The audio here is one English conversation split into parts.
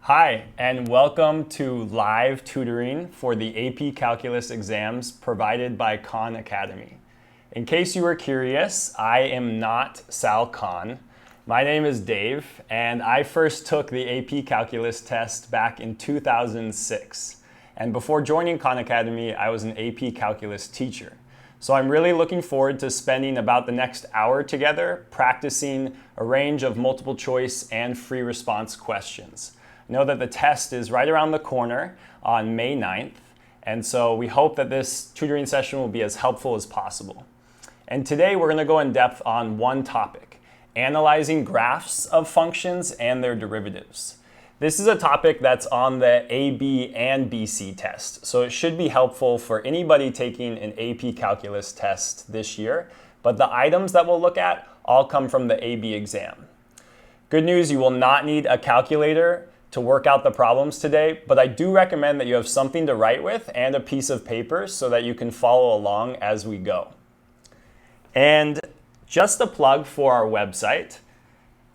Hi, and welcome to live tutoring for the AP Calculus exams provided by Khan Academy. In case you were curious, I am not Sal Khan. My name is Dave, and I first took the AP Calculus test back in 2006. And before joining Khan Academy, I was an AP Calculus teacher. So I'm really looking forward to spending about the next hour together practicing a range of multiple choice and free response questions. Know that the test is right around the corner on May 9th, and so we hope that this tutoring session will be as helpful as possible. And today we're going to go in depth on one topic, analyzing graphs of functions and their derivatives. This is a topic that's on the AB and BC test, so it should be helpful for anybody taking an AP Calculus test this year, but the items that we'll look at all come from the AB exam. Good news, you will not need a calculator to work out the problems today, but I do recommend that you have something to write with and a piece of paper so that you can follow along as we go. And just a plug for our website,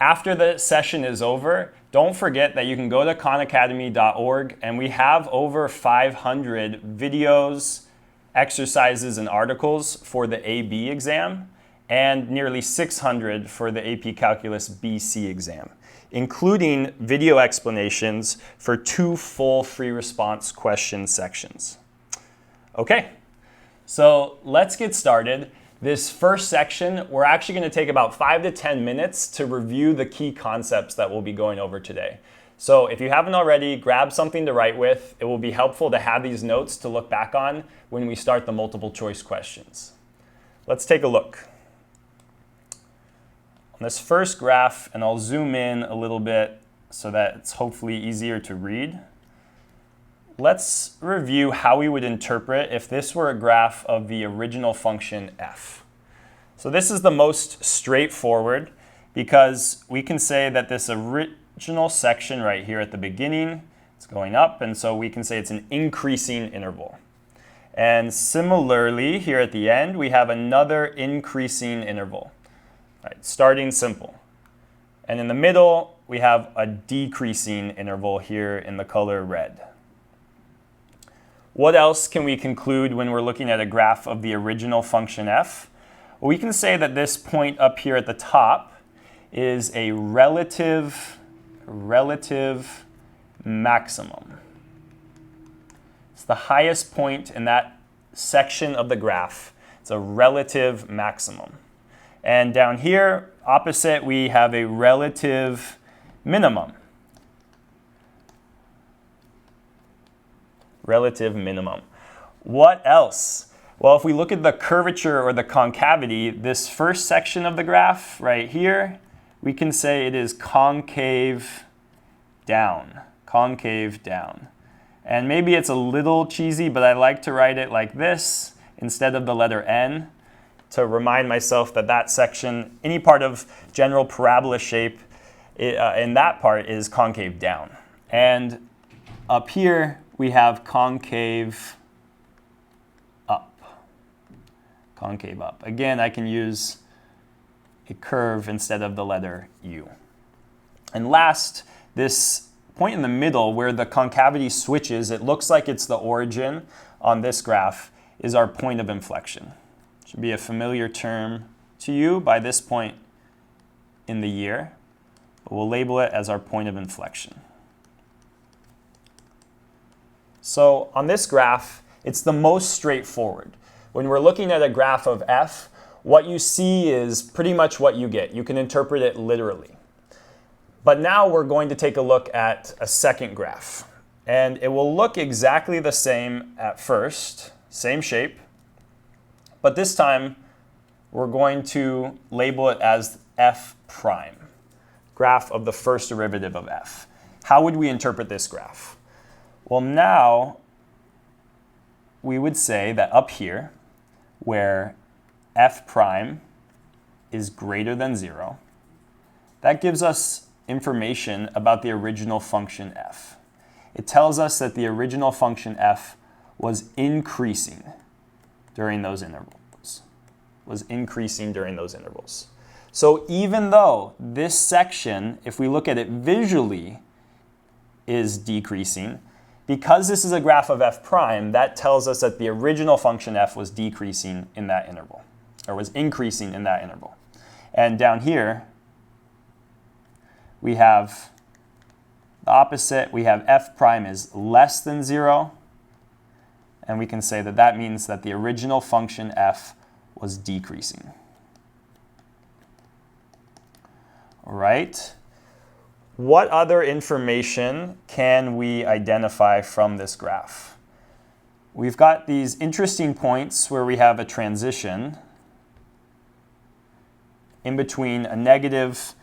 after the session is over, don't forget that you can go to khanacademy.org and we have over 500 videos, exercises, and articles for the AB exam and nearly 600 for the AP Calculus BC exam, including video explanations for 2 full free response question sections. Okay, so let's get started. This first section, we're actually going to take about 5 to 10 minutes to review the key concepts that we'll be going over today. So if you haven't already, grab something to write with. It will be helpful to have these notes to look back on when we start the multiple choice questions. Let's take a look. On this first graph, and I'll zoom in a little bit so that it's hopefully easier to read. Let's review how we would interpret if this were a graph of the original function f. So this is the most straightforward because we can say that this original section right here at the beginning, it's going up, and so we can say it's an increasing interval. And similarly, here at the end, we have another increasing interval. Right, starting simple. And in the middle, we have a decreasing interval here in the color red. What else can we conclude when we're looking at a graph of the original function f? Well, we can say that this point up here at the top is a relative maximum. It's the highest point in that section of the graph. It's a relative maximum. And down here, opposite, we have a relative minimum. Relative minimum. What else? Well, if we look at the curvature or the concavity, this first section of the graph right here, we can say it is concave down. Concave down. And maybe it's a little cheesy, but I like to write it like this instead of the letter N, to remind myself that that section, any part of general parabola shape in that part is concave down. And up here, we have concave up. Concave up. Again, I can use a curve instead of the letter U. And last, this point in the middle where the concavity switches, it looks like it's the origin on this graph, is our point of inflection. Should be a familiar term to you by this point in the year, but we'll label it as our point of inflection. So on this graph, it's the most straightforward. When we're looking at a graph of f, what you see is pretty much what you get. You can interpret it literally. But now we're going to take a look at a second graph. And it will look exactly the same at first, same shape. But this time, we're going to label it as f prime, graph of the first derivative of f. How would we interpret this graph? Well, now we would say that up here, where f prime is greater than 0, that gives us information about the original function f. It tells us that the original function f was increasing during those intervals. So even though this section, if we look at it visually, is decreasing. Because this is a graph of f prime, that tells us that the original function f was decreasing in that interval, or was increasing in that interval. And down here, we have the opposite. We have f prime is less than 0. And we can say that that means that the original function f was decreasing. All right. What other information can we identify from this graph? We've got these interesting points where we have a transition in between a negative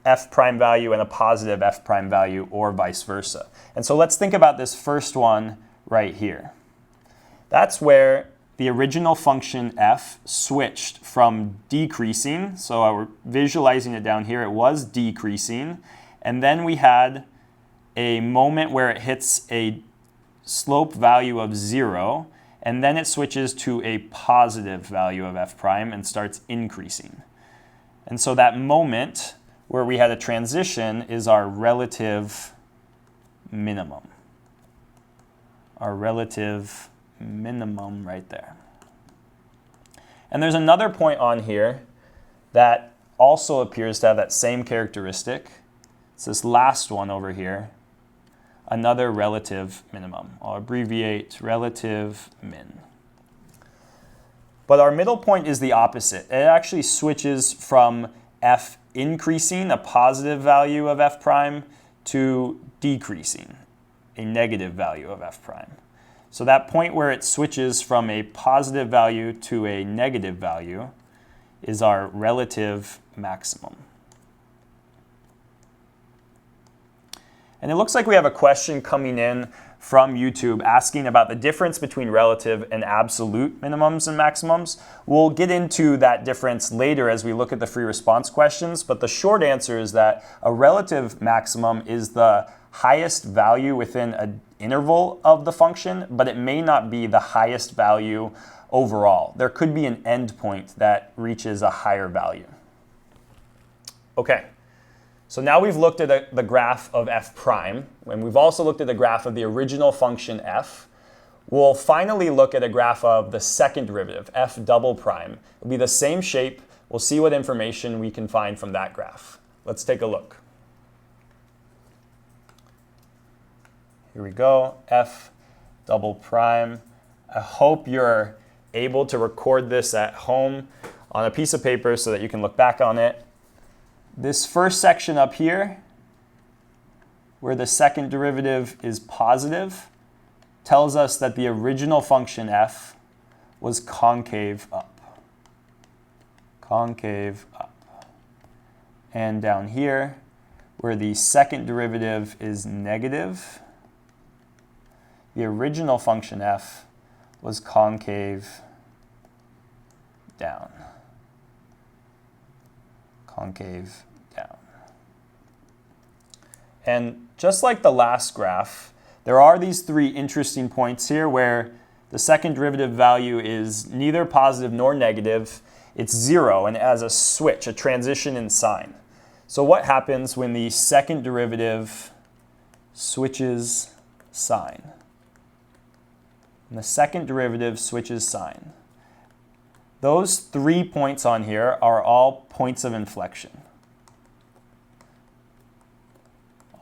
f prime value and a positive f prime value, or vice versa. And so let's think about this first one right here. That's where the original function f switched from decreasing. So we're visualizing it down here. It was decreasing. And then we had a moment where it hits a slope value of 0, and then it switches to a positive value of f prime and starts increasing. And so that moment where we had a transition is our relative minimum. Our relative minimum right there. And there's another point on here that also appears to have that same characteristic. It's this last one over here, another relative minimum. I'll abbreviate relative min. But our middle point is the opposite. It actually switches from f increasing, a positive value of f prime, to decreasing, a negative value of f prime. So that point where it switches from a positive value to a negative value is our relative maximum. And it looks like we have a question coming in from YouTube asking about the difference between relative and absolute minimums and maximums. We'll get into that difference later as we look at the free response questions, but the short answer is that a relative maximum is the highest value within an interval of the function, but it may not be the highest value overall. There could be an endpoint that reaches a higher value. Okay. So now we've looked at the graph of f prime, and we've also looked at the graph of the original function f. We'll finally look at a graph of the second derivative, f double prime. It'll be the same shape. We'll see what information we can find from that graph. Let's take a look. Here we go, f double prime. I hope you're able to record this at home on a piece of paper so that you can look back on it. This first section up here, where the second derivative is positive, tells us that the original function f was concave up. Concave up. And down here, where the second derivative is negative, the original function f was concave down. Concave down. And just like the last graph, there are these three interesting points here where the second derivative value is neither positive nor negative. It's 0 and it has a switch, a transition in sign. So what happens when the second derivative switches sign? When the second derivative switches sign. Those 3 points on here are all points of inflection.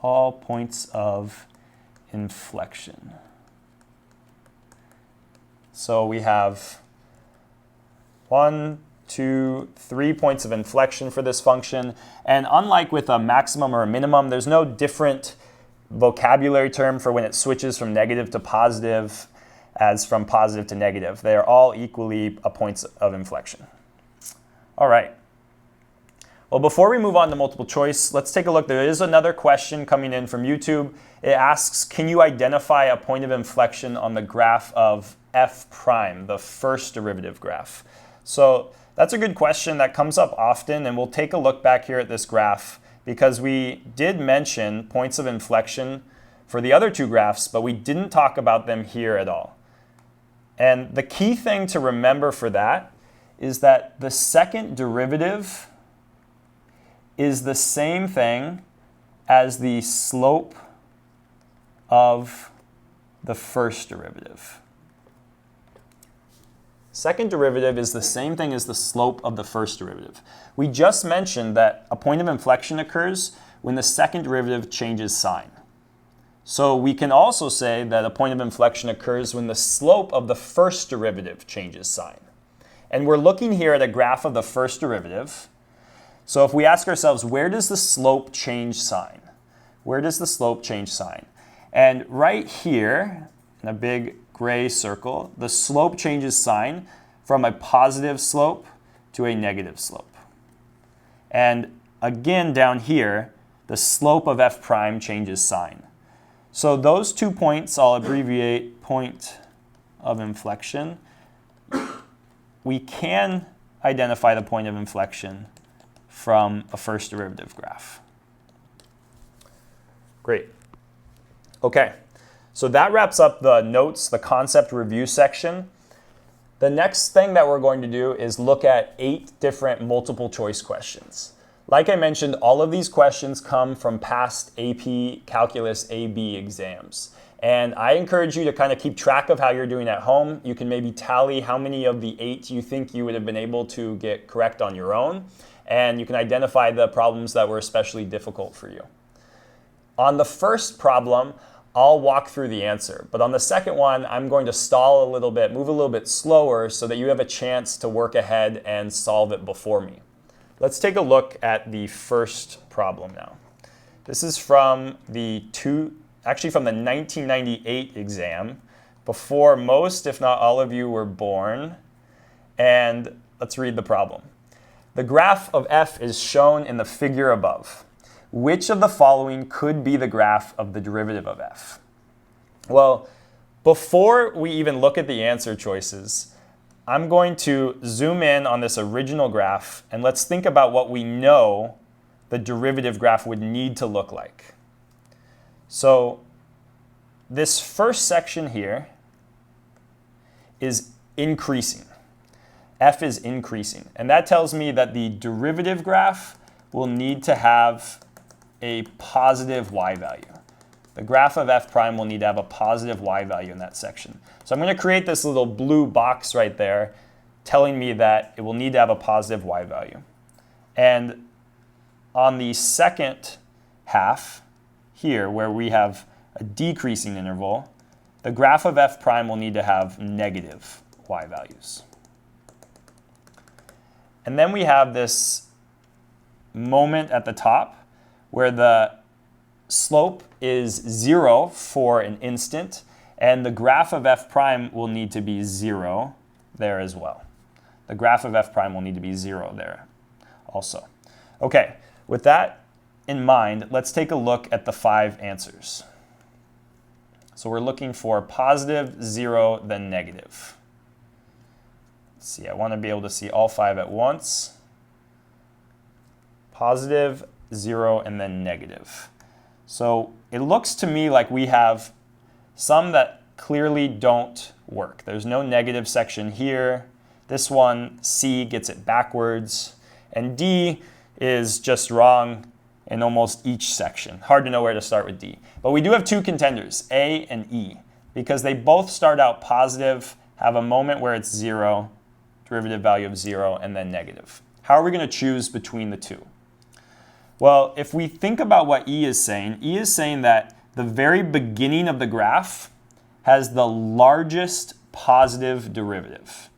All points of inflection. So we have 1, 2, 3 points of inflection for this function. And unlike with a maximum or a minimum, there's no different vocabulary term for when it switches from negative to positive as from positive to negative. They are all equally points of inflection. All right. Well, before we move on to multiple choice, let's take a look. There is another question coming in from YouTube. It asks, can you identify a point of inflection on the graph of f prime, the first derivative graph? So that's a good question that comes up often, and we'll take a look back here at this graph because we did mention points of inflection for the other two graphs, but we didn't talk about them here at all. And the key thing to remember for that is that the second derivative is the same thing as the slope of the first derivative. Second derivative is the same thing as the slope of the first derivative. We just mentioned that a point of inflection occurs when the second derivative changes sign. So we can also say that a point of inflection occurs when the slope of the first derivative changes sign. And we're looking here at a graph of the first derivative. So if we ask ourselves, where does the slope change sign? Where does the slope change sign? And right here, in a big gray circle, the slope changes sign from a positive slope to a negative slope. And again, down here, the slope of f prime changes sign. So those 2 points, I'll abbreviate point of inflection. We can identify the point of inflection from a first derivative graph. Great. Okay, so that wraps up the notes, the concept review section. The next thing that we're going to do is look at 8 different multiple choice questions. Like I mentioned, all of these questions come from past AP Calculus AB exams. And I encourage you to kind of keep track of how you're doing at home. You can maybe tally how many of the 8 you think you would have been able to get correct on your own. And you can identify the problems that were especially difficult for you. On the first problem, I'll walk through the answer. But on the second one, I'm going to stall a little bit, move a little bit slower so that you have a chance to work ahead and solve it before me. Let's take a look at the first problem now. This is from the 1998 exam, before most, if not all of you were born. And let's read the problem. The graph of f is shown in the figure above. Which of the following could be the graph of the derivative of f? Well, before we even look at the answer choices, I'm going to zoom in on this original graph, and let's think about what we know the derivative graph would need to look like. So this first section here is increasing. F is increasing. And that tells me that the derivative graph will need to have a positive y value. The graph of f prime will need to have a positive y value in that section. So I'm going to create this little blue box right there telling me that it will need to have a positive y value. And on the second half here, where we have a decreasing interval, the graph of f prime will need to have negative y values. And then we have this moment at the top where the slope is 0 for an instant, and the graph of f prime will need to be 0 there as well. The graph of f prime will need to be 0 there also. Okay, with that in mind, let's take a look at the 5 answers. So we're looking for positive, 0, then negative. Let's see, I want to be able to see all 5 at once. Positive, 0, and then negative. So it looks to me like we have some that clearly don't work. There's no negative section here. This one, C, gets it backwards. And D is just wrong in almost each section. Hard to know where to start with D. But we do have 2 contenders, A and E, because they both start out positive, have a moment where it's 0, derivative value of 0, and then negative. How are we going to choose between the 2? Well, if we think about what E is saying that the very beginning of the graph has the largest positive derivative.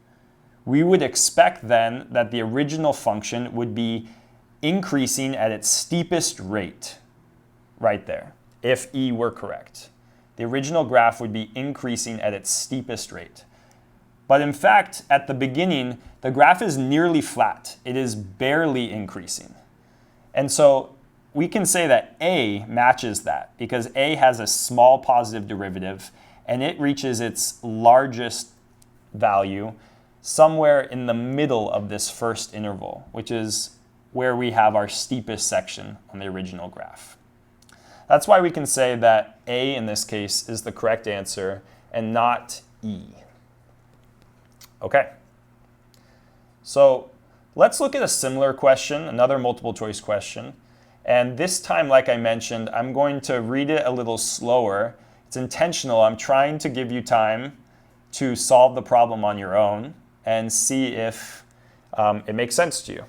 We would expect then that the original function would be increasing at its steepest rate right there, if E were correct. The original graph would be increasing at its steepest rate. But in fact, at the beginning, the graph is nearly flat. It is barely increasing. And so we can say that A matches that because A has a small positive derivative and it reaches its largest value somewhere in the middle of this first interval, which is where we have our steepest section on the original graph. That's why we can say that A in this case is the correct answer and not E. Okay. So let's look at a similar question, another multiple choice question. And this time, like I mentioned, I'm going to read it a little slower. It's It's intentional. I'm trying to give you time to solve the problem on your own and see if it makes sense to you.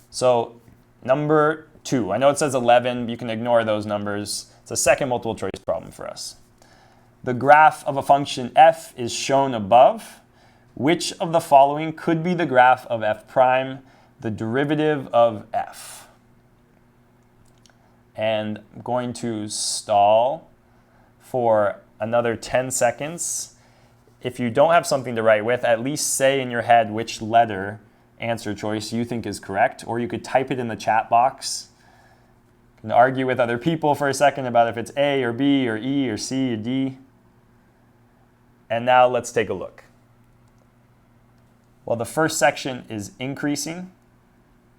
So number 2, I know it says 11, but you can ignore those numbers. It's a second multiple choice problem for us. The graph of a function f is shown above. Which of the following could be the graph of f prime, the derivative of f? And I'm going to stall for another 10 seconds. If you don't have something to write with, at least say in your head which letter answer choice you think is correct, or you could type it in the chat box. You can argue with other people for a second about if it's A or B or E or C or D. And now let's take a look. Well, the first section is increasing,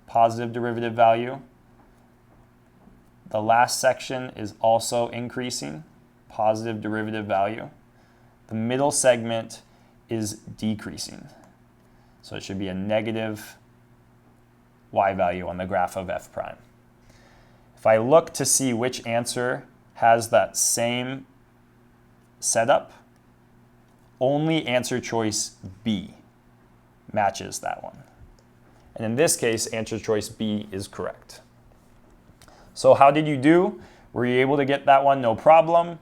positive derivative value. The last section is also increasing, positive derivative value. The middle segment is decreasing. So it should be a negative y value on the graph of f prime. If I look to see which answer has that same setup, only answer choice B matches that one. And in this case, answer choice B is correct. So how did you do? Were you able to get that one no problem?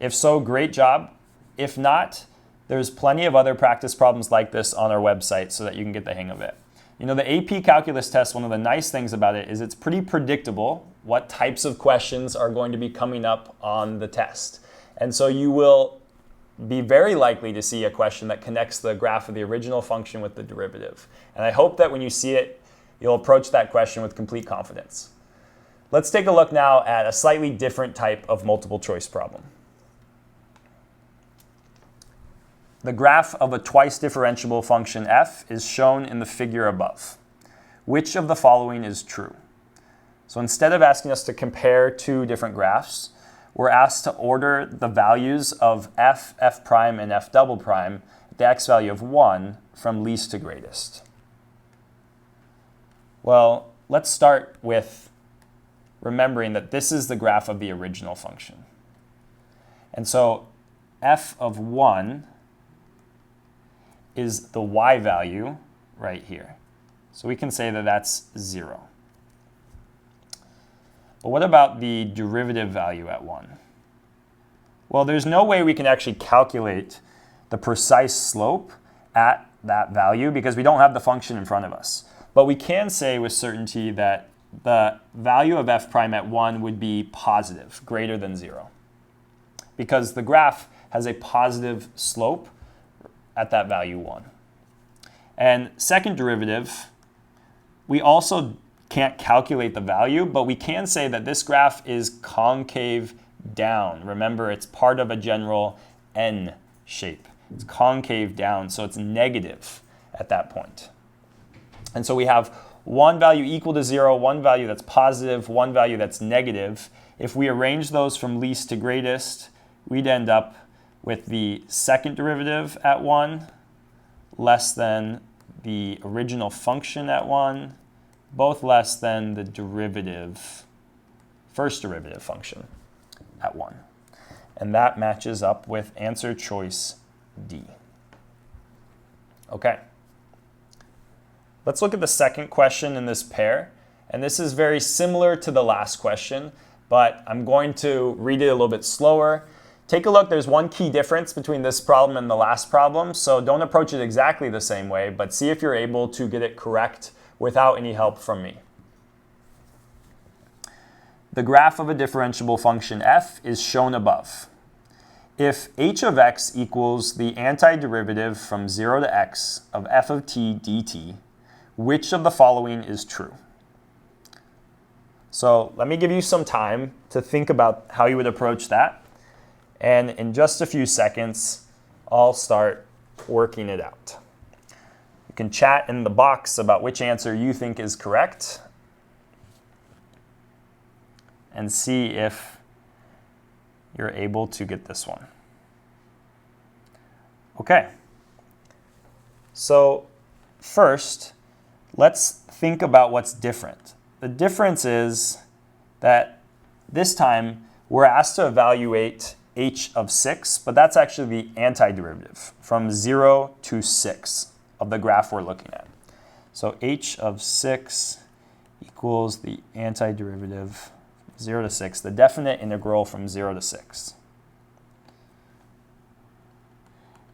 If so, great job. If not, there's plenty of other practice problems like this on our website so that you can get the hang of it. You know, the AP Calculus test, one of the nice things about it is it's pretty predictable what types of questions are going to be coming up on the test. And so you will be very likely to see a question that connects the graph of the original function with the derivative. And I hope that when you see it, you'll approach that question with complete confidence. Let's take a look now at a slightly different type of multiple choice problem. The graph of a twice differentiable function f is shown in the figure above. Which of the following is true? So instead of asking us to compare two different graphs, we're asked to order the values of f, f prime, and f double prime at the x value of 1 from least to greatest. Well, let's start with remembering that this is the graph of the original function. And so f of 1 is the y value right here. So we can say that that's 0. But what about the derivative value at 1? Well, there's no way we can actually calculate the precise slope at that value because we don't have the function in front of us. But we can say with certainty that the value of f prime at 1 would be positive, greater than 0, because the graph has a positive slope at that value 1. And second derivative, we also can't calculate the value, but we can say that this graph is concave down. Remember, it's part of a general N shape. It's concave down, so it's negative at that point. And so we have one value equal to 0, one value that's positive, one value that's negative. If we arrange those from least to greatest, we'd end up with the second derivative at 1 less than the original function at 1, both less than the derivative, first derivative function at 1. And that matches up with answer choice D. Okay. Let's look at the second question in this pair. And this is very similar to the last question, but I'm going to read it a little bit slower. Take a look. There's one key difference between this problem and the last problem, so don't approach it exactly the same way, but see if you're able to get it correct without any help from me. The graph of a differentiable function f is shown above. If h of x equals the antiderivative from 0 to x of f of t dt, which of the following is true? So let me give you some time to think about how you would approach that. And in just a few seconds, I'll start working it out. You can chat in the box about which answer you think is correct and see if you're able to get this one. Okay. So first, let's think about what's different. The difference is that this time we're asked to evaluate h of 6, but that's actually the antiderivative from 0 to 6 of the graph we're looking at. So h of 6 equals the antiderivative 0 to 6, the definite integral from 0 to 6.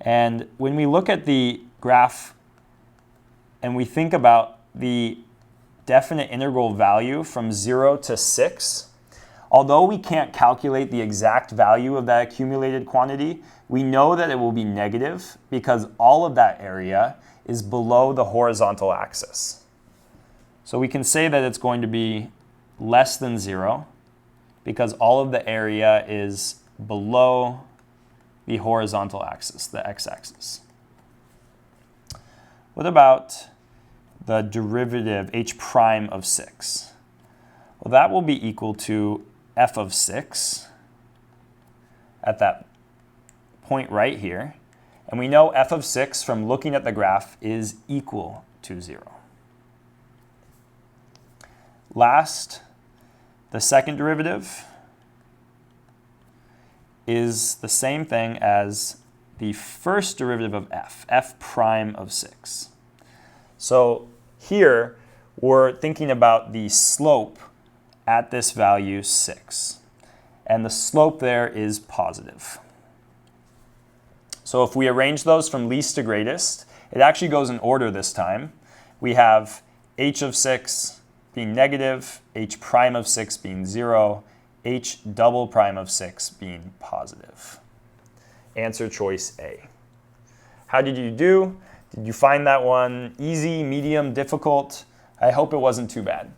And when we look at the graph and we think about the definite integral value from 0 to 6, although we can't calculate the exact value of that accumulated quantity, we know that it will be negative because all of that area is below the horizontal axis. So we can say that it's going to be less than 0 because all of the area is below the horizontal axis, the x-axis. What about the derivative h prime of 6? Well, that will be equal to f of 6 at that point right here. And we know f of 6 from looking at the graph is equal to 0. Last, the second derivative is the same thing as the first derivative of f prime of 6. So here, we're thinking about the slope at this value 6. And the slope there is positive. So if we arrange those from least to greatest, it actually goes in order this time. We have h of 6 being negative, h prime of 6 being 0, h double prime of 6 being positive. Answer choice A. How did you do? Did you find that one easy, medium, difficult? I hope it wasn't too bad.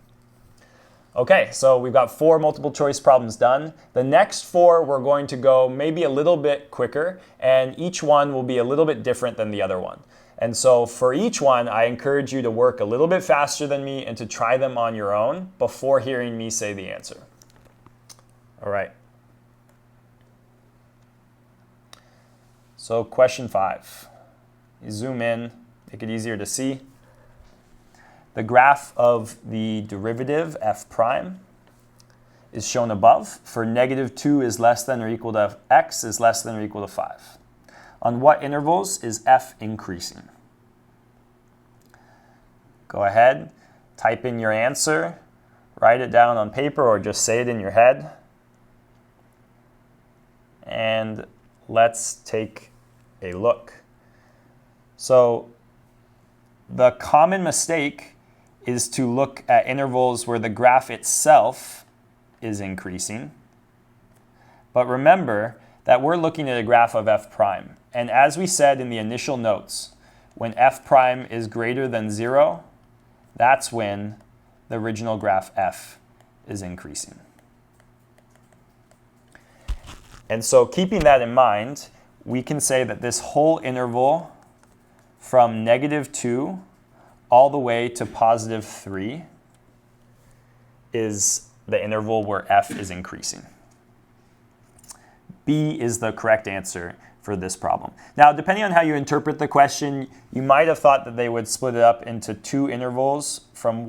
Okay, so we've got 4 multiple choice problems done. The next 4 we're going to go maybe a little bit quicker, and each one will be a little bit different than the other one. And so for each one, I encourage you to work a little bit faster than me and to try them on your own before hearing me say the answer. All right. So question 5. You zoom in, make it easier to see. The graph of the derivative f prime is shown above for negative 2 is less than or equal to x is less than or equal to 5. On what intervals is f increasing? Go ahead, type in your answer, write it down on paper or just say it in your head. And let's take a look. So the common mistake is to look at intervals where the graph itself is increasing. But remember that we're looking at a graph of f prime. And as we said in the initial notes, when f prime is greater than 0, that's when the original graph f is increasing. And so keeping that in mind, we can say that this whole interval from negative 2 all the way to positive 3 is the interval where f is increasing. B is the correct answer for this problem. Now, depending on how you interpret the question, you might have thought that they would split it up into 2 intervals from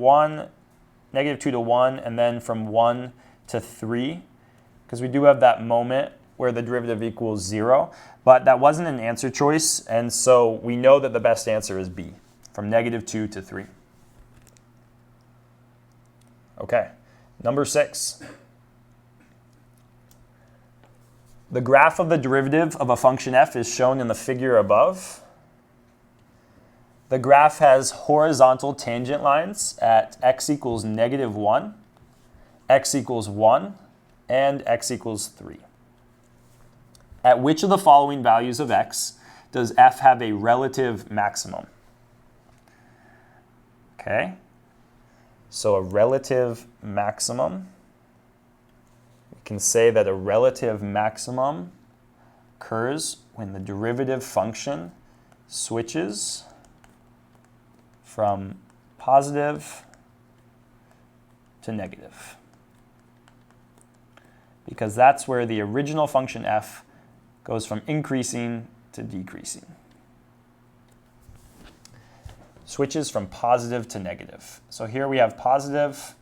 negative 2 to 1, and then from 1 to 3, because we do have that moment where the derivative equals 0, but that wasn't an answer choice, and so we know that the best answer is B, from negative 2 to 3. Okay, number 6. The graph of the derivative of a function f is shown in the figure above. The graph has horizontal tangent lines at x equals negative 1, x equals 1, and x equals 3. At which of the following values of x does f have a relative maximum? Okay, so a relative maximum, we can say that a relative maximum occurs when the derivative function switches from positive to negative, because that's where the original function f goes from increasing to decreasing. Switches from positive to negative. So here we have positive,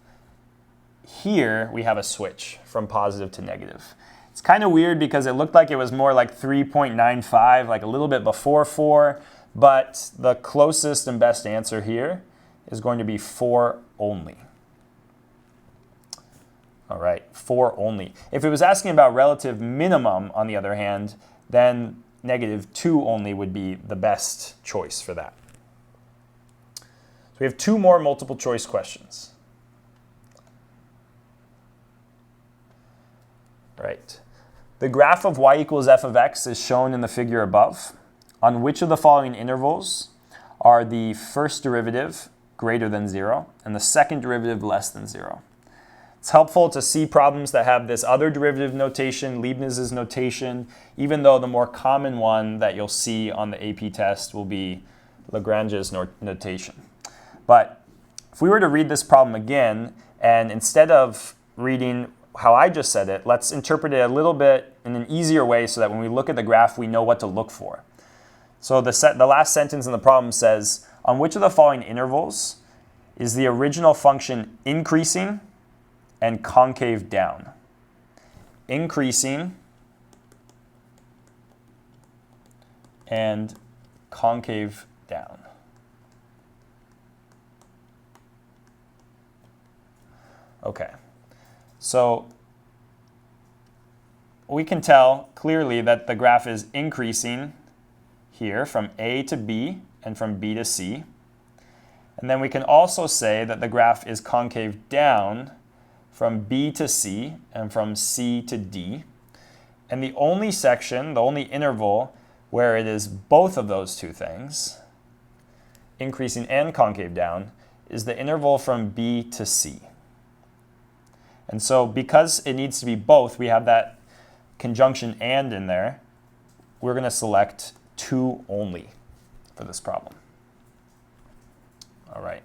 here we have a switch from positive to negative. It's kind of weird because it looked like it was more like 3.95, like a little bit before 4, but the closest and best answer here is going to be 4 only. All right, 4 only. If it was asking about relative minimum, on the other hand, then -2 only would be the best choice for that. So we have 2 more multiple choice questions. Right. The graph of y equals f of x is shown in the figure above. On which of the following intervals are the first derivative greater than 0 and the second derivative less than 0? It's helpful to see problems that have this other derivative notation, Leibniz's notation, even though the more common one that you'll see on the AP test will be Lagrange's notation. But if we were to read this problem again, and instead of reading how I just said it, let's interpret it a little bit in an easier way so that when we look at the graph, we know what to look for. So the last sentence in the problem says, on which of the following intervals is the original function increasing and concave down? Increasing and concave down. Okay, so we can tell clearly that the graph is increasing here from A to B and from B to C. And then we can also say that the graph is concave down from B to C and from C to D. And the only section, the only interval where it is both of those two things, increasing and concave down, is the interval from B to C. And so because it needs to be both, we have that conjunction and in there, we're going to select 2 only for this problem. All right.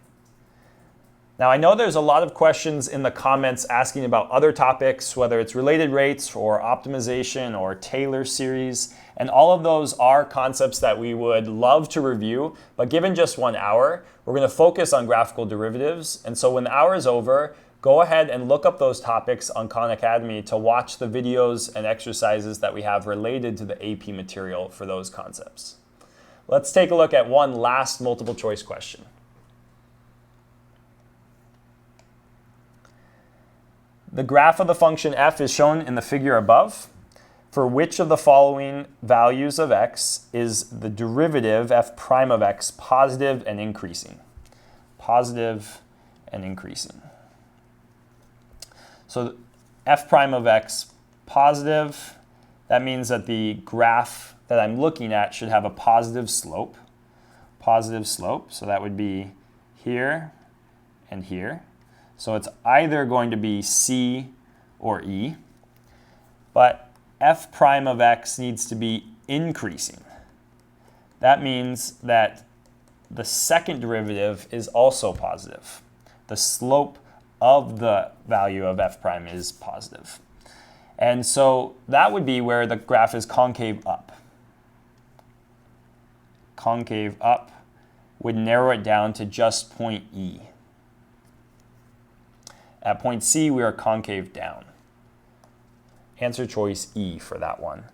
Now I know there's a lot of questions in the comments asking about other topics, whether it's related rates or optimization or Taylor series, and all of those are concepts that we would love to review, but given just 1 hour, we're going to focus on graphical derivatives. And so when the hour is over, go ahead and look up those topics on Khan Academy to watch the videos and exercises that we have related to the AP material for those concepts. Let's take a look at one last multiple choice question. The graph of the function f is shown in the figure above. For which of the following values of x is the derivative f prime of x positive and increasing? Positive and increasing. So f prime of x positive, that means that the graph that I'm looking at should have a positive slope. Positive slope, so that would be here and here. So it's either going to be C or E. But f prime of x needs to be increasing. That means that the second derivative is also positive. The slope of the value of f prime is positive. And so that would be where the graph is concave up. Concave up would narrow it down to just point E. At point C, we are concave down. Answer choice E for that one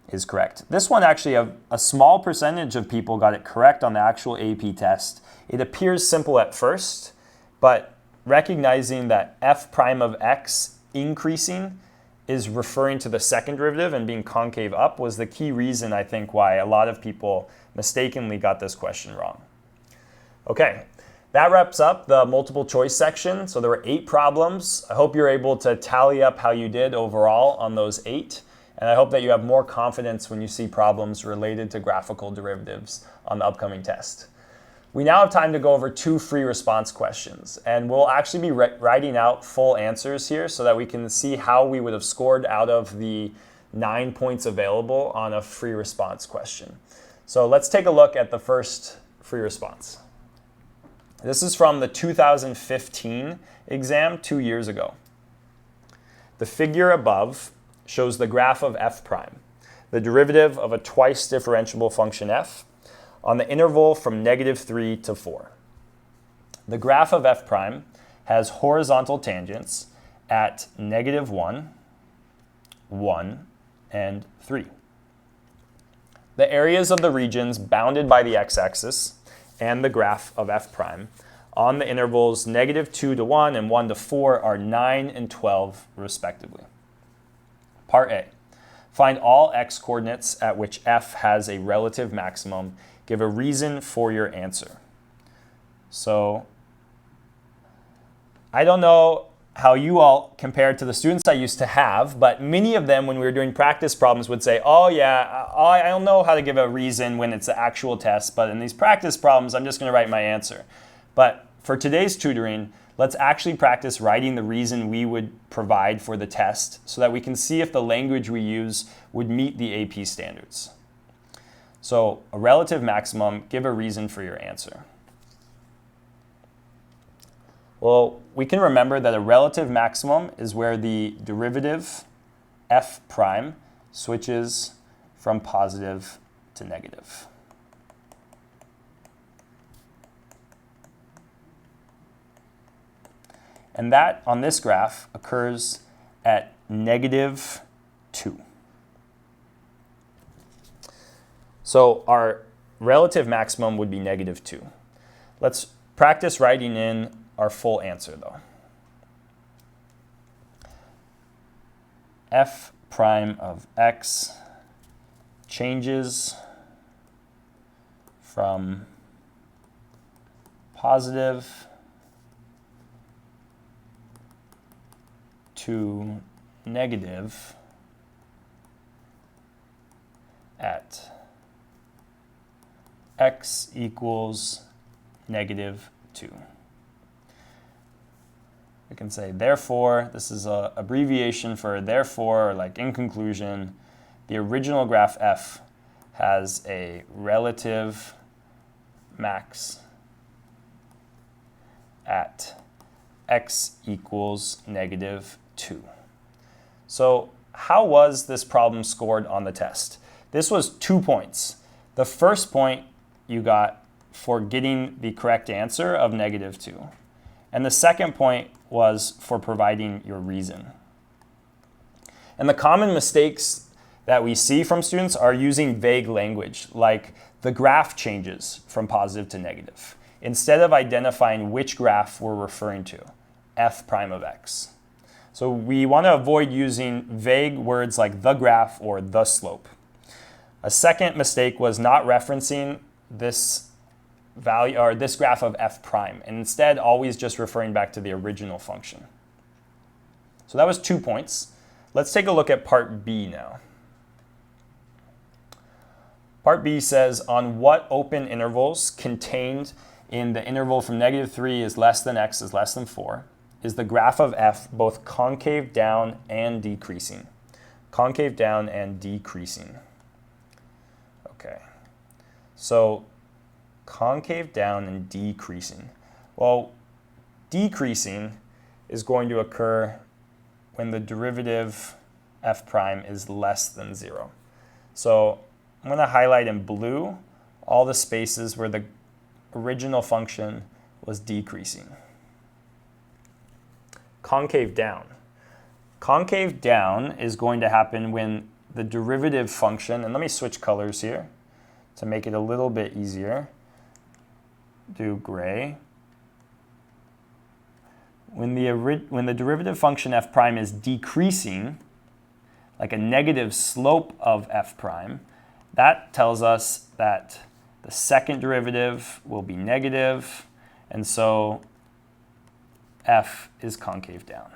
is correct. This one actually, a small percentage of people got it correct on the actual AP test. It appears simple at first, but recognizing that f prime of x increasing is referring to the second derivative and being concave up was the key reason, I think, why a lot of people mistakenly got this question wrong. Okay, that wraps up the multiple choice section. So there were 8 problems. I hope you're able to tally up how you did overall on those 8. And I hope that you have more confidence when you see problems related to graphical derivatives on the upcoming test. We now have time to go over 2 free response questions, and we'll actually be writing out full answers here so that we can see how we would have scored out of the 9 points available on a free response question. So let's take a look at the first free response. This is from the 2015 exam 2 years ago. The figure above shows the graph of f prime, the derivative of a twice differentiable function f, on the interval from -3 to 4. The graph of f prime has horizontal tangents at -1, 1, and 3. The areas of the regions bounded by the x-axis and the graph of f prime on the intervals -2 to 1 and 1 to 4 are 9 and 12 respectively. Part A. Find all x coordinates at which f has a relative maximum. Give a reason for your answer. So I don't know how you all compare to the students I used to have, but many of them, when we were doing practice problems, would say, oh yeah, I don't know how to give a reason when it's an actual test, but in these practice problems, I'm just going to write my answer. But for today's tutoring, let's actually practice writing the reason we would provide for the test so that we can see if the language we use would meet the AP standards. So a relative maximum, give a reason for your answer. Well, we can remember that a relative maximum is where the derivative f prime switches from positive to negative. And that, on this graph, occurs at -2. So our relative maximum would be -2. Let's practice writing in our full answer, though. F prime of x changes from positive to negative at x equals -2. We can say therefore, this is an abbreviation for therefore, or like in conclusion, the original graph f has a relative max at x equals -2. So how was this problem scored on the test? This was 2 points. The first point you got for getting the correct answer of -2. And the second point was for providing your reason. And the common mistakes that we see from students are using vague language, like the graph changes from positive to negative, instead of identifying which graph we're referring to, f prime of x. So we want to avoid using vague words like the graph or the slope. A second mistake was not referencing this value or this graph of f prime, and instead always just referring back to the original function. So that was 2 points. Let's take a look at part B now. Part B says, on what open intervals contained in the interval from -3 is less than x is less than 4 is the graph of f both concave down and decreasing? Concave down and decreasing. Okay, so concave down and decreasing. Well, decreasing is going to occur when the derivative f prime is less than 0. So I'm going to highlight in blue all the spaces where the original function was decreasing. Concave down. Concave down is going to happen when the derivative function, and let me switch colors here to make it a little bit easier. Do gray. When the derivative function f prime is decreasing, like a negative slope of f prime, that tells us that the second derivative will be negative, and so f is concave down.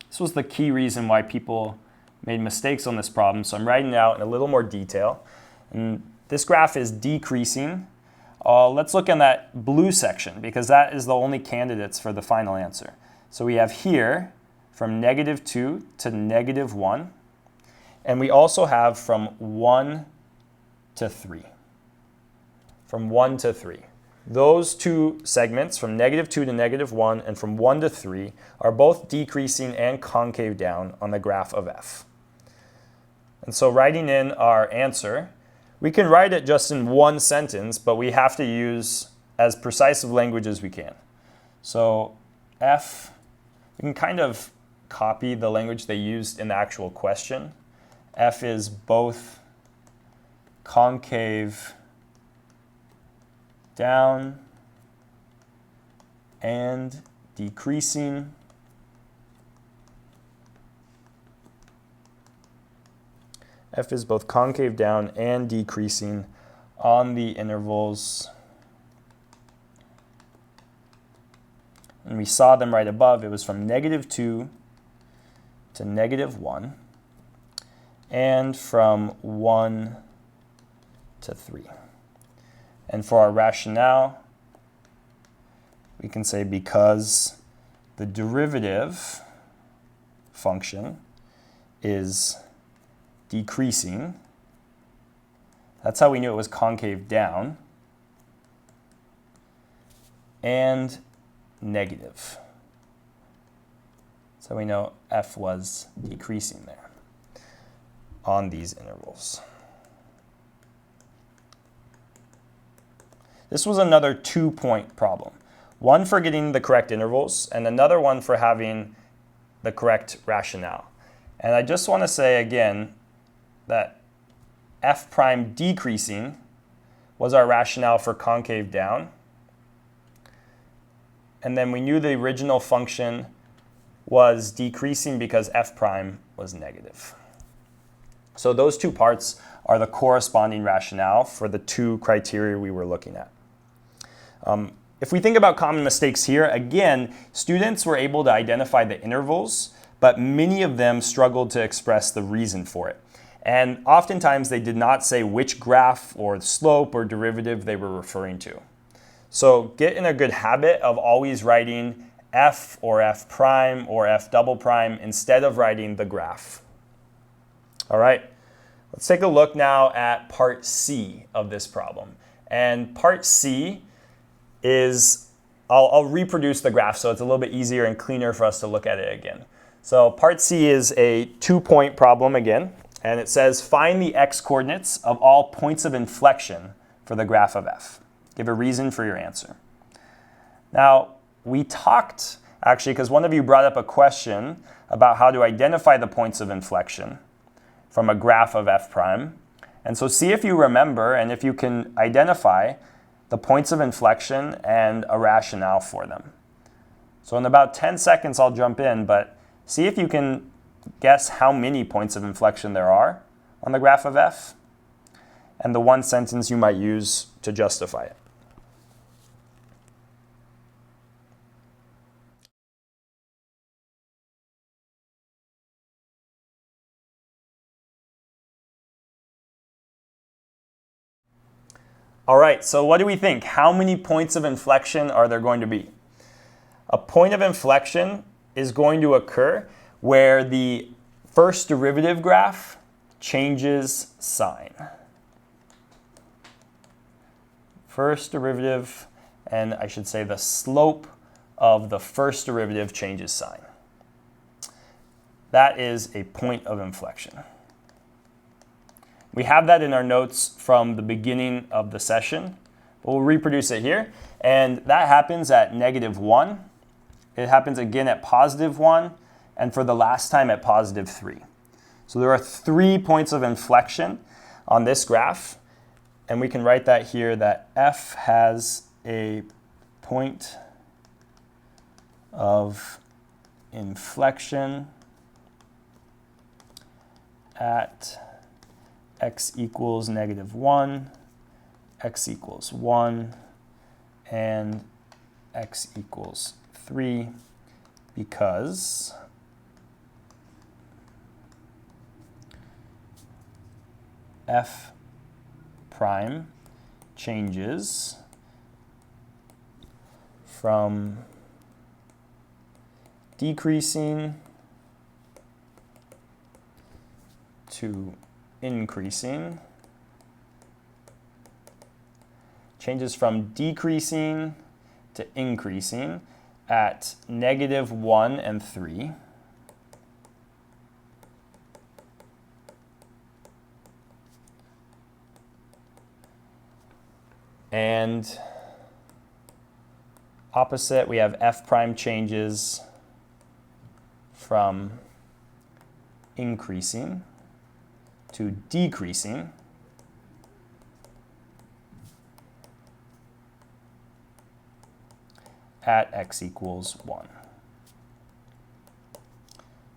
This was the key reason why people made mistakes on this problem, so I'm writing it out in a little more detail. And this graph is decreasing. Let's look in that blue section, because that is the only candidates for the final answer. So we have here from -2 to -1, and we also have from 1 to 3. From 1 to 3. Those two segments, from -2 to -1 and from 1 to 3, are both decreasing and concave down on the graph of f. And so writing in our answer, we can write it just in one sentence, but we have to use as precise of language as we can. So f, you can kind of copy the language they used in the actual question. F is both concave down and decreasing F is both concave down and decreasing on the intervals. And we saw them right above. It was from -2 to -1 and from 1 to 3. And for our rationale, we can say because the derivative function is decreasing, that's how we knew it was concave down, and negative. So we know f was decreasing there on these intervals. This was another 2-point problem. One for getting the correct intervals, and another one for having the correct rationale. And I just want to say again that f prime decreasing was our rationale for concave down. And then we knew the original function was decreasing because f prime was negative. So those two parts are the corresponding rationale for the two criteria we were looking at. If we think about common mistakes here, again, students were able to identify the intervals, but many of them struggled to express the reason for it. And oftentimes they did not say which graph or slope or derivative they were referring to. So get in a good habit of always writing f or f prime or f double prime instead of writing the graph. All right, let's take a look now at part C of this problem. And part C is, I'll reproduce the graph so it's a little bit easier and cleaner for us to look at it again. So part C is a 2-point problem again, and it says find the x-coordinates of all points of inflection for the graph of f. Give a reason for your answer. Now, we talked, actually, because one of you brought up a question about how to identify the points of inflection from a graph of f prime. And so see if you remember and if you can identify the points of inflection and a rationale for them. So in about 10 seconds, I'll jump in, but see if you can guess how many points of inflection there are on the graph of f and the one sentence you might use to justify it. All right, so what do we think? How many points of inflection are there going to be? A point of inflection is going to occur where the first derivative graph changes sign. First derivative, and I should say the slope of the first derivative changes sign. That is a point of inflection. We have that in our notes from the beginning of the session. We'll reproduce it here. And that happens at -1. It happens again at +1. And for the last time at +3. So there are 3 points of inflection on this graph. And we can write that here that f has a point of inflection at x equals -1, x equals 1, and x equals 3 because f prime changes from decreasing to increasing, changes from decreasing to increasing at -1 and 3. And opposite, we have f prime changes from increasing to decreasing at x equals 1.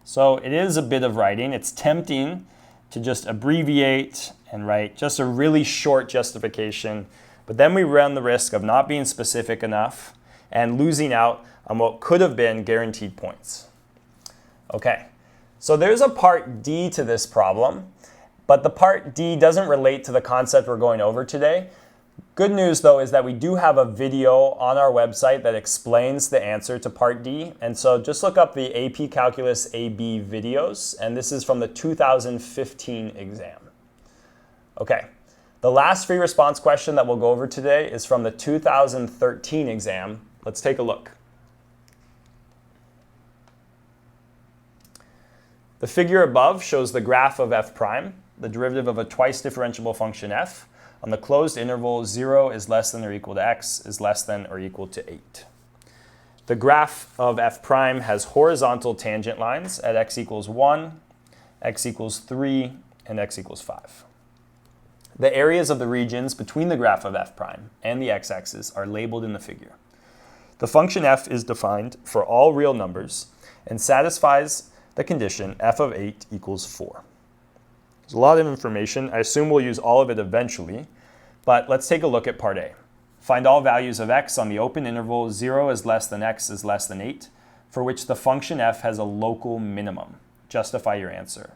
So it is a bit of writing. It's tempting to just abbreviate and write just a really short justification, but then we run the risk of not being specific enough and losing out on what could have been guaranteed points. Okay, so there's a part D to this problem, but the part D doesn't relate to the concept we're going over today. Good news, though, is that we do have a video on our website that explains the answer to part D. And so just look up the AP Calculus AB videos, and this is from the 2015 exam. Okay, the last free response question that we'll go over today is from the 2013 exam. Let's take a look. The figure above shows the graph of f prime, the derivative of a twice differentiable function f. On the closed interval, 0 is less than or equal to x is less than or equal to 8. The graph of f prime has horizontal tangent lines at x equals 1, x equals 3, and x equals 5. The areas of the regions between the graph of f prime and the x-axis are labeled in the figure. The function f is defined for all real numbers and satisfies the condition f of 8 equals 4. There's a lot of information. I assume we'll use all of it eventually, but let's take a look at part A. Find all values of x on the open interval 0 is less than x is less than 8, for which the function f has a local minimum. Justify your answer.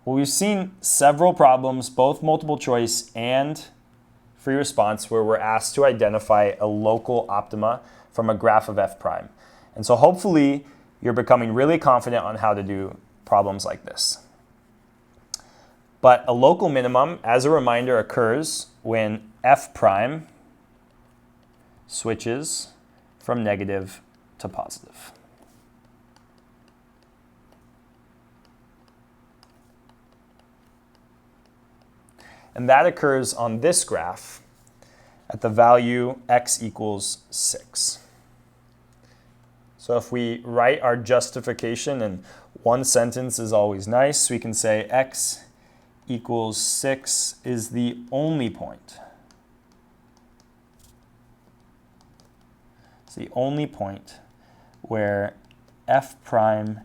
Well, we've seen several problems, both multiple choice and free response, where we're asked to identify a local optima from a graph of f prime. And so hopefully you're becoming really confident on how to do problems like this. But a local minimum, as a reminder, occurs when f prime switches from negative to positive. And that occurs on this graph at the value x equals 6. So if we write our justification, and one sentence is always nice, we can say x equals 6 is the only point. It's the only point where f prime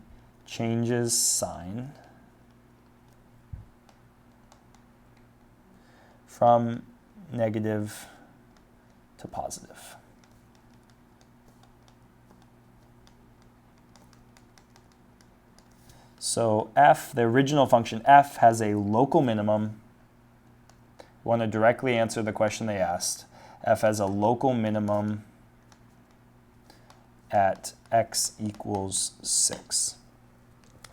changes sign from negative to positive. So f, the original function f, has a local minimum. We want to directly answer the question they asked. F has a local minimum at x equals 6.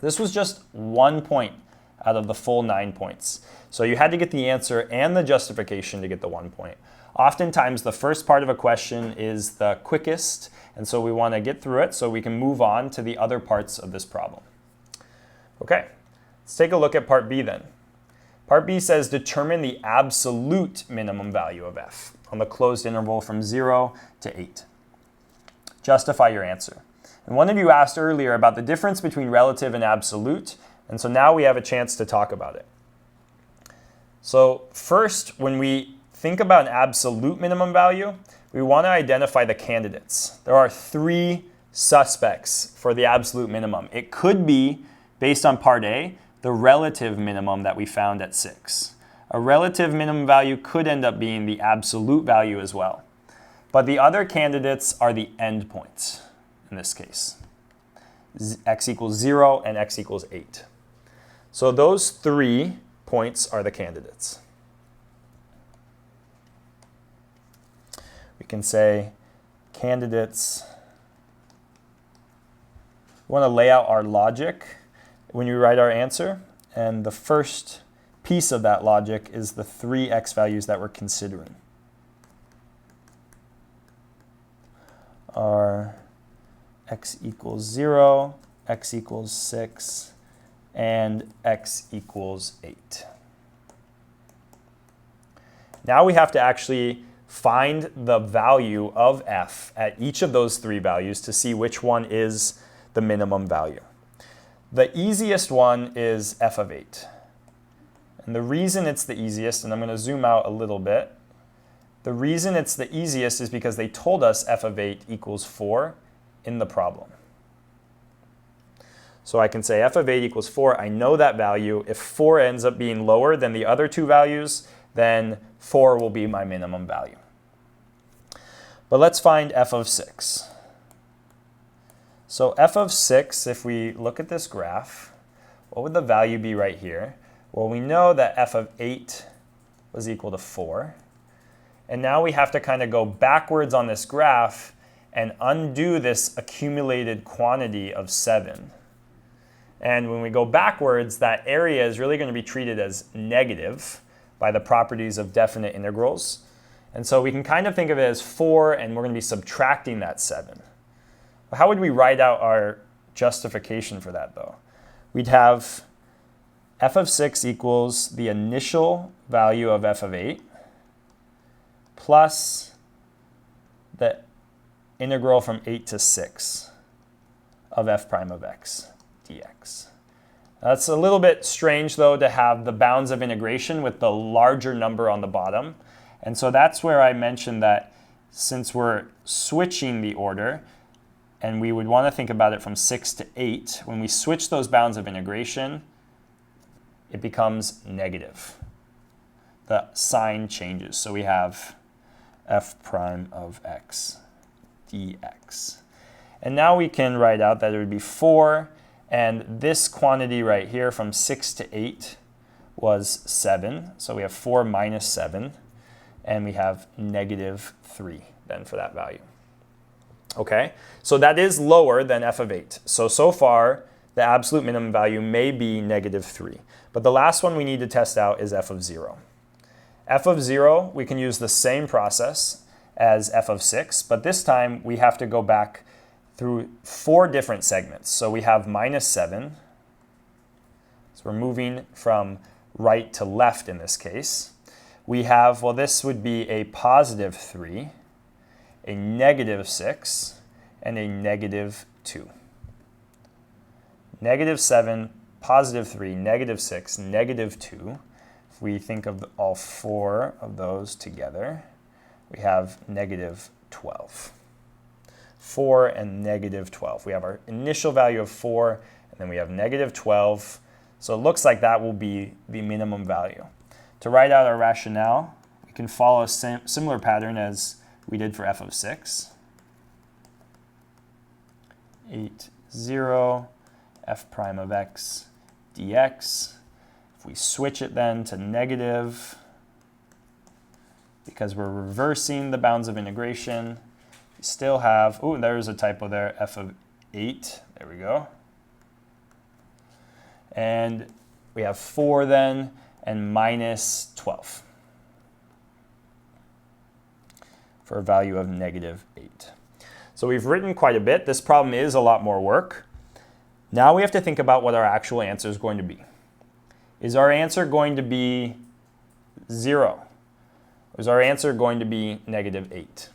This was just 1 point out of the full 9 points. So you had to get the answer and the justification to get the 1 point. Oftentimes, the first part of a question is the quickest, and so we want to get through it so we can move on to the other parts of this problem. Okay, let's take a look at part B then. Part B says determine the absolute minimum value of f on the closed interval from 0 to 8. Justify your answer. And one of you asked earlier about the difference between relative and absolute, and so now we have a chance to talk about it. So first, when we think about an absolute minimum value, we want to identify the candidates. There are 3 suspects for the absolute minimum. It could be, based on part A, the relative minimum that we found at 6. A relative minimum value could end up being the absolute value as well. But the other candidates are the endpoints in this case. X equals 0 and x equals 8. So those 3 points are the candidates. We can say candidates. We want to lay out our logic when you write our answer, and the first piece of that logic is the 3 x values that we're considering. Are x equals 0, x equals 6, and x equals 8. Now we have to actually find the value of f at each of those three values to see which one is the minimum value. The easiest one is f of 8. And the reason it's the easiest, and I'm going to zoom out a little bit, the reason it's the easiest is because they told us f of 8 equals 4 in the problem. So I can say f of 8 equals 4. I know that value. If 4 ends up being lower than the other two values, then 4 will be my minimum value. But let's find f of 6. So f of 6, if we look at this graph, what would the value be right here? Well, we know that f of 8 was equal to 4. And now we have to kind of go backwards on this graph and undo this accumulated quantity of 7. And when we go backwards, that area is really going to be treated as negative by the properties of definite integrals. And so we can kind of think of it as 4, and we're going to be subtracting that 7. How would we write out our justification for that, though? We'd have f of 6 equals the initial value of f of 8 plus the integral from 8 to 6 of f prime of x dx. That's a little bit strange, though, to have the bounds of integration with the larger number on the bottom. And so that's where I mentioned that since we're switching the order, and we would want to think about it from 6 to 8, when we switch those bounds of integration, it becomes negative. The sign changes. So we have f prime of x dx. And now we can write out that it would be 4, and this quantity right here from 6 to 8 was 7. So we have 4 minus 7, and we have negative 3 then for that value. Okay, so that is lower than f of 8. So far, the absolute minimum value may be negative 3. But the last one we need to test out is f of 0. F of 0, we can use the same process as f of 6, but this time we have to go back through 4 different segments. So we have minus 7. So we're moving from right to left in this case. We have, well, this would be a positive 3, a negative 6, and a negative 2. Negative 7, positive 3, negative 6, negative 2. If we think of all 4 of those together, we have negative 12. 4 and negative 12. We have our initial value of 4, and then we have negative 12. So it looks like that will be the minimum value. To write out our rationale, we can follow a similar pattern as we did for f of 6. 8, 0, f prime of x dx. If we switch it then to negative, because we're reversing the bounds of integration, we still have, oh, there's a typo there, f of 8. There we go. And we have 4 then, and minus 12 for a value of negative 8. So we've written quite a bit. This problem is a lot more work. Now we have to think about what our actual answer is going to be. Is our answer going to be 0? Or is our answer going to be negative 8?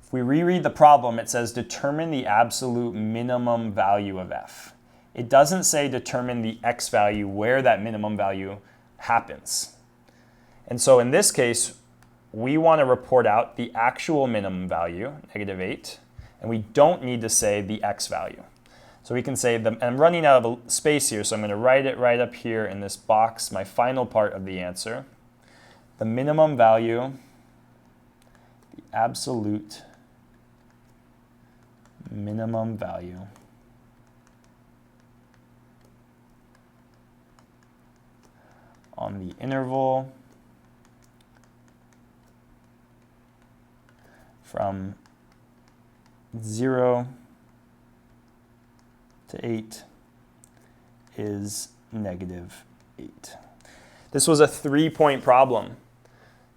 If we reread the problem, it says determine the absolute minimum value of f. It doesn't say determine the x value where that minimum value happens. And so in this case, we want to report out the actual minimum value, negative 8, and we don't need to say the x value. So we can say, and I'm running out of space here, so I'm going to write it right up here in this box, my final part of the answer. The minimum value, the absolute minimum value on the interval from 0 to 8 is negative 8. This was a 3-point problem.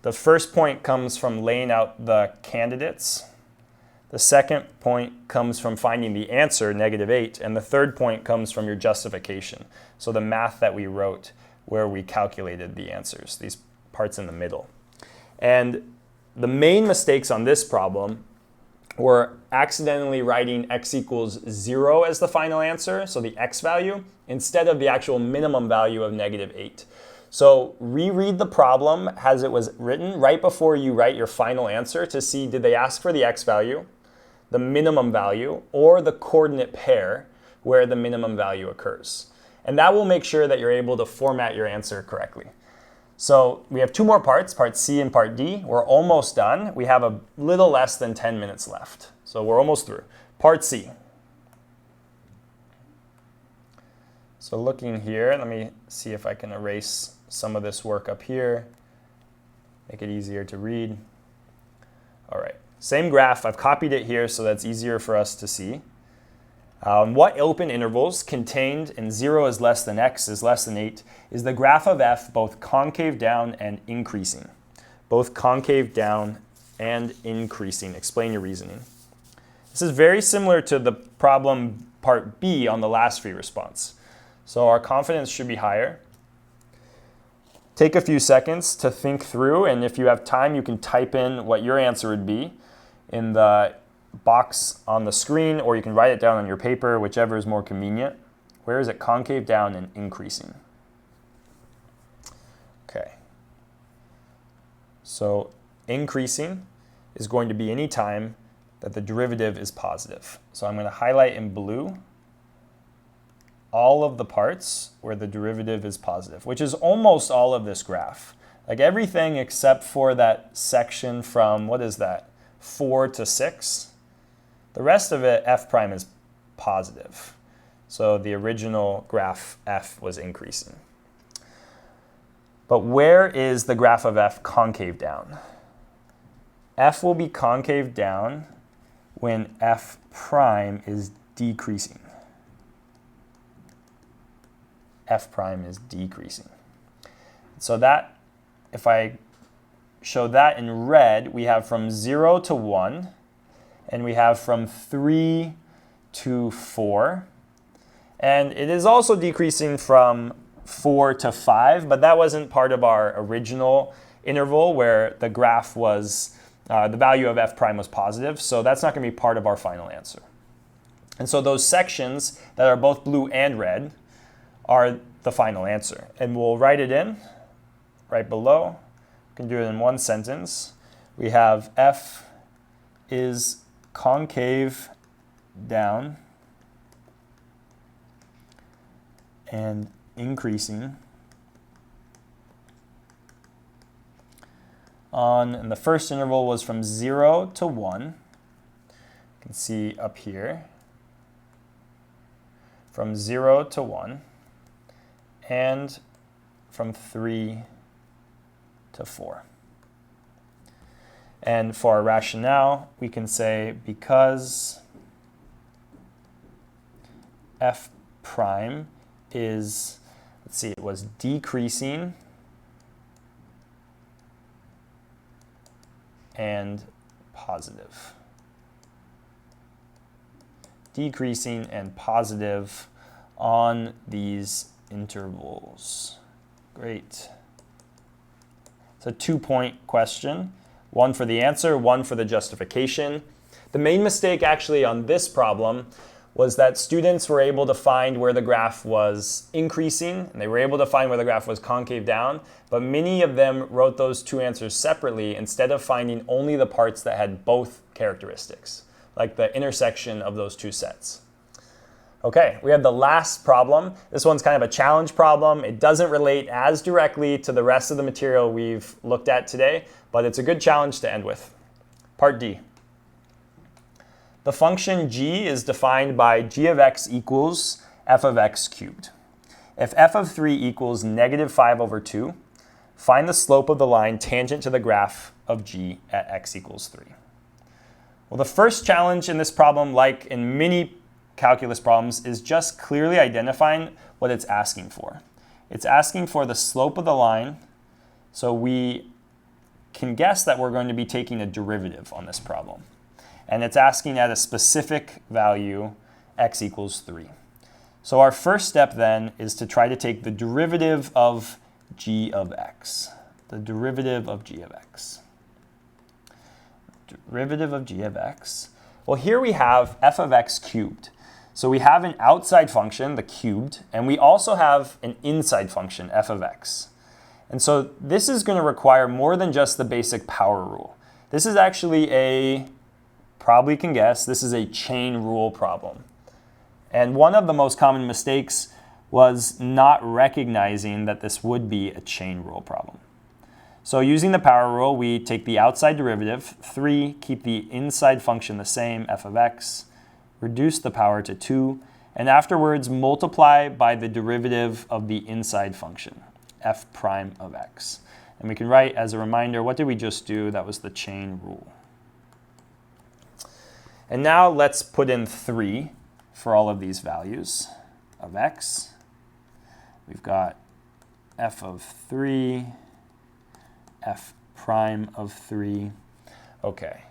The first point comes from laying out the candidates. The second point comes from finding the answer, negative 8. And the third point comes from your justification. So the math that we wrote where we calculated the answers, these parts in the middle. And the main mistakes on this problem were accidentally writing x equals 0 as the final answer, so the x value, instead of the actual minimum value of -8. So reread the problem as it was written right before you write your final answer to see, did they ask for the x value, the minimum value, or the coordinate pair where the minimum value occurs. And that will make sure that you're able to format your answer correctly. So we have two more parts, part C and part D. We're almost done. We have a little less than 10 minutes left. So we're almost through. Part C. So looking here, let me see if I can erase some of this work up here, make it easier to read. All right, same graph. I've copied it here so that's easier for us to see. What open intervals contained in 0 is less than x is less than 8 is the graph of f both concave down and increasing. Both concave down and increasing. Explain your reasoning. This is very similar to the problem part B on the last free response. So our confidence should be higher. Take a few seconds to think through, and if you have time, you can type in what your answer would be in the box on the screen, or you can write it down on your paper, whichever is more convenient. Where is it concave down and increasing? Okay. So increasing is going to be any time that the derivative is positive. So I'm going to highlight in blue all of the parts where the derivative is positive, which is almost all of this graph. Like everything except for that section from, what is that, 4 to 6. The rest of it, f prime is positive. So the original graph f was increasing. But where is the graph of f concave down? F will be concave down when f prime is decreasing. F prime is decreasing. So that, if I show that in red, we have from 0 to 1, and we have from 3 to 4. And it is also decreasing from 4 to 5, but that wasn't part of our original interval where the graph was, the value of f prime was positive, so that's not going to be part of our final answer. And so those sections that are both blue and red are the final answer. And we'll write it in right below. We can do it in one sentence. We have f is concave down and increasing and the first interval was from 0 to 1. You can see up here, from 0 to 1, and from 3 to 4. And for our rationale, we can say because f prime is, let's see, it was decreasing and positive. Decreasing and positive on these intervals. Great. It's a 2-point question. One for the answer, one for the justification. The main mistake actually on this problem was that students were able to find where the graph was increasing, and they were able to find where the graph was concave down, but many of them wrote those two answers separately instead of finding only the parts that had both characteristics, like the intersection of those two sets. Okay, we have the last problem. This one's kind of a challenge problem. It doesn't relate as directly to the rest of the material we've looked at today, but it's a good challenge to end with. Part D. The function g is defined by g of x equals f of x cubed. If f of 3 equals -5/2, find the slope of the line tangent to the graph of g at x equals 3. Well, the first challenge in this problem, like in many calculus problems, is just clearly identifying what it's asking for. It's asking for the slope of the line, so we can guess that we're going to be taking a derivative on this problem. And it's asking at a specific value, x equals 3. So our first step then is to try to take the derivative of g of x. The derivative of g of x. Derivative of g of x. Well, here we have f of x cubed. So we have an outside function, the cubed, and we also have an inside function, f of x. And so this is going to require more than just the basic power rule. This is actually a, probably can guess, this is a chain rule problem. And one of the most common mistakes was not recognizing that this would be a chain rule problem. So using the power rule, we take the outside derivative, 3, keep the inside function the same, f of x, reduce the power to 2, and afterwards multiply by the derivative of the inside function, f prime of x. And we can write as a reminder, what did we just do? That was the chain rule. And now let's put in 3 for all of these values of x. We've got f of 3, f prime of 3. Okay.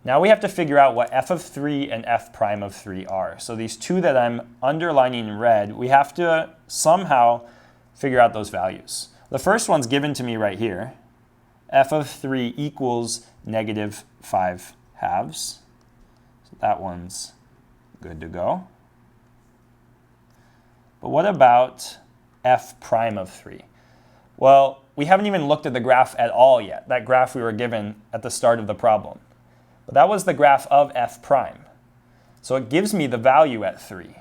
Now we have to figure out what f of 3 and f prime of 3 are. So these two that I'm underlining in red, we have to somehow figure out those values. The first one's given to me right here. F of 3 equals negative 5 halves. So that one's good to go. But what about f prime of 3? Well, we haven't even looked at the graph at all yet, that graph we were given at the start of the problem. But that was the graph of f prime. So it gives me the value at 3.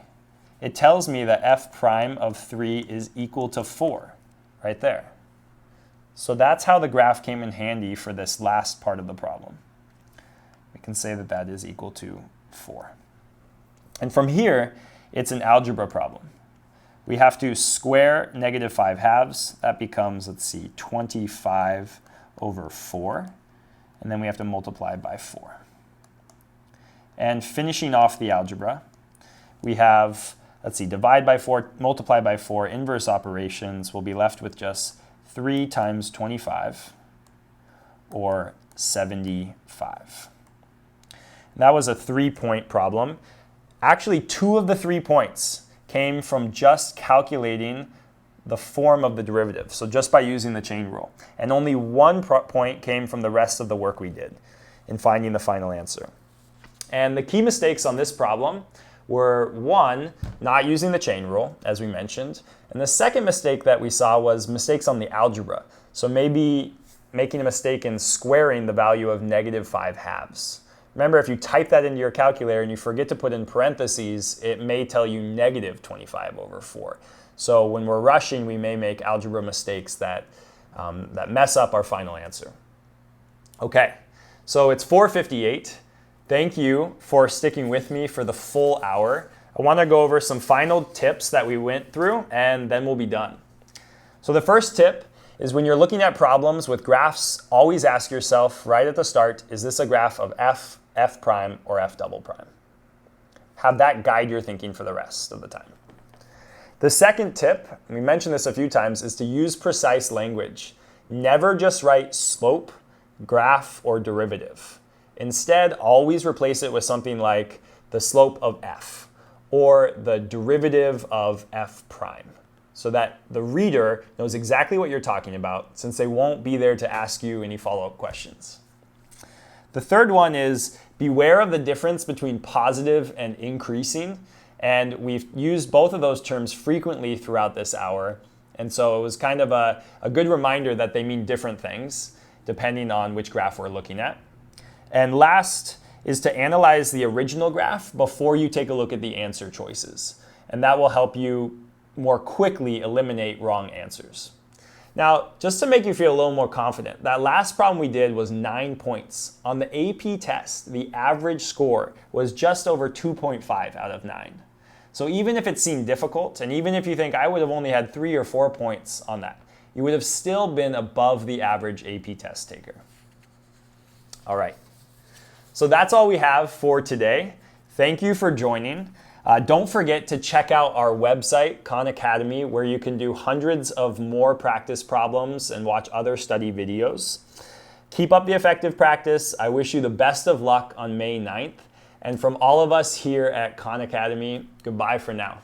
It tells me that f prime of 3 is equal to 4, right there. So that's how the graph came in handy for this last part of the problem. We can say that that is equal to 4. And from here, it's an algebra problem. We have to square negative 5 halves. That becomes, let's see, 25 over 4. And then we have to multiply by 4. And finishing off the algebra, we have, let's see, divide by 4, multiply by 4, inverse operations. We'll be left with just 3 times 25, or 75. And that was a 3-point problem. Actually, 2 of the 3 points came from just calculating the form of the derivative, so just by using the chain rule. And only 1 point came from the rest of the work we did in finding the final answer. And the key mistakes on this problem were, 1, not using the chain rule, as we mentioned. And the second mistake that we saw was mistakes on the algebra. So maybe making a mistake in squaring the value of negative 5 halves. Remember, if you type that into your calculator and you forget to put in parentheses, it may tell you negative 25 over 4. So when we're rushing, we may make algebra mistakes that mess up our final answer. Okay, so it's 4:58. Thank you for sticking with me for the full hour. I want to go over some final tips that we went through, and then we'll be done. So the first tip is when you're looking at problems with graphs, always ask yourself right at the start, is this a graph of f, f prime, or f double prime? Have that guide your thinking for the rest of the time. The second tip, and we mentioned this a few times, is to use precise language. Never just write slope, graph, or derivative. Instead, always replace it with something like the slope of f, or the derivative of f prime, so that the reader knows exactly what you're talking about, since they won't be there to ask you any follow-up questions. The third one is beware of the difference between positive and increasing. And we've used both of those terms frequently throughout this hour. And so it was kind of a good reminder that they mean different things depending on which graph we're looking at. And last is to analyze the original graph before you take a look at the answer choices. And that will help you more quickly eliminate wrong answers. Now, just to make you feel a little more confident, that last problem we did was 9 points. On the AP test, the average score was just over 2.5 out of 9. So even if it seemed difficult, and even if you think I would have only had 3 or 4 points on that, you would have still been above the average AP test taker. All right. So that's all we have for today. Thank you for joining. Don't forget to check out our website, Khan Academy, where you can do hundreds of more practice problems and watch other study videos. Keep up the effective practice. I wish you the best of luck on May 9th. And from all of us here at Khan Academy, goodbye for now.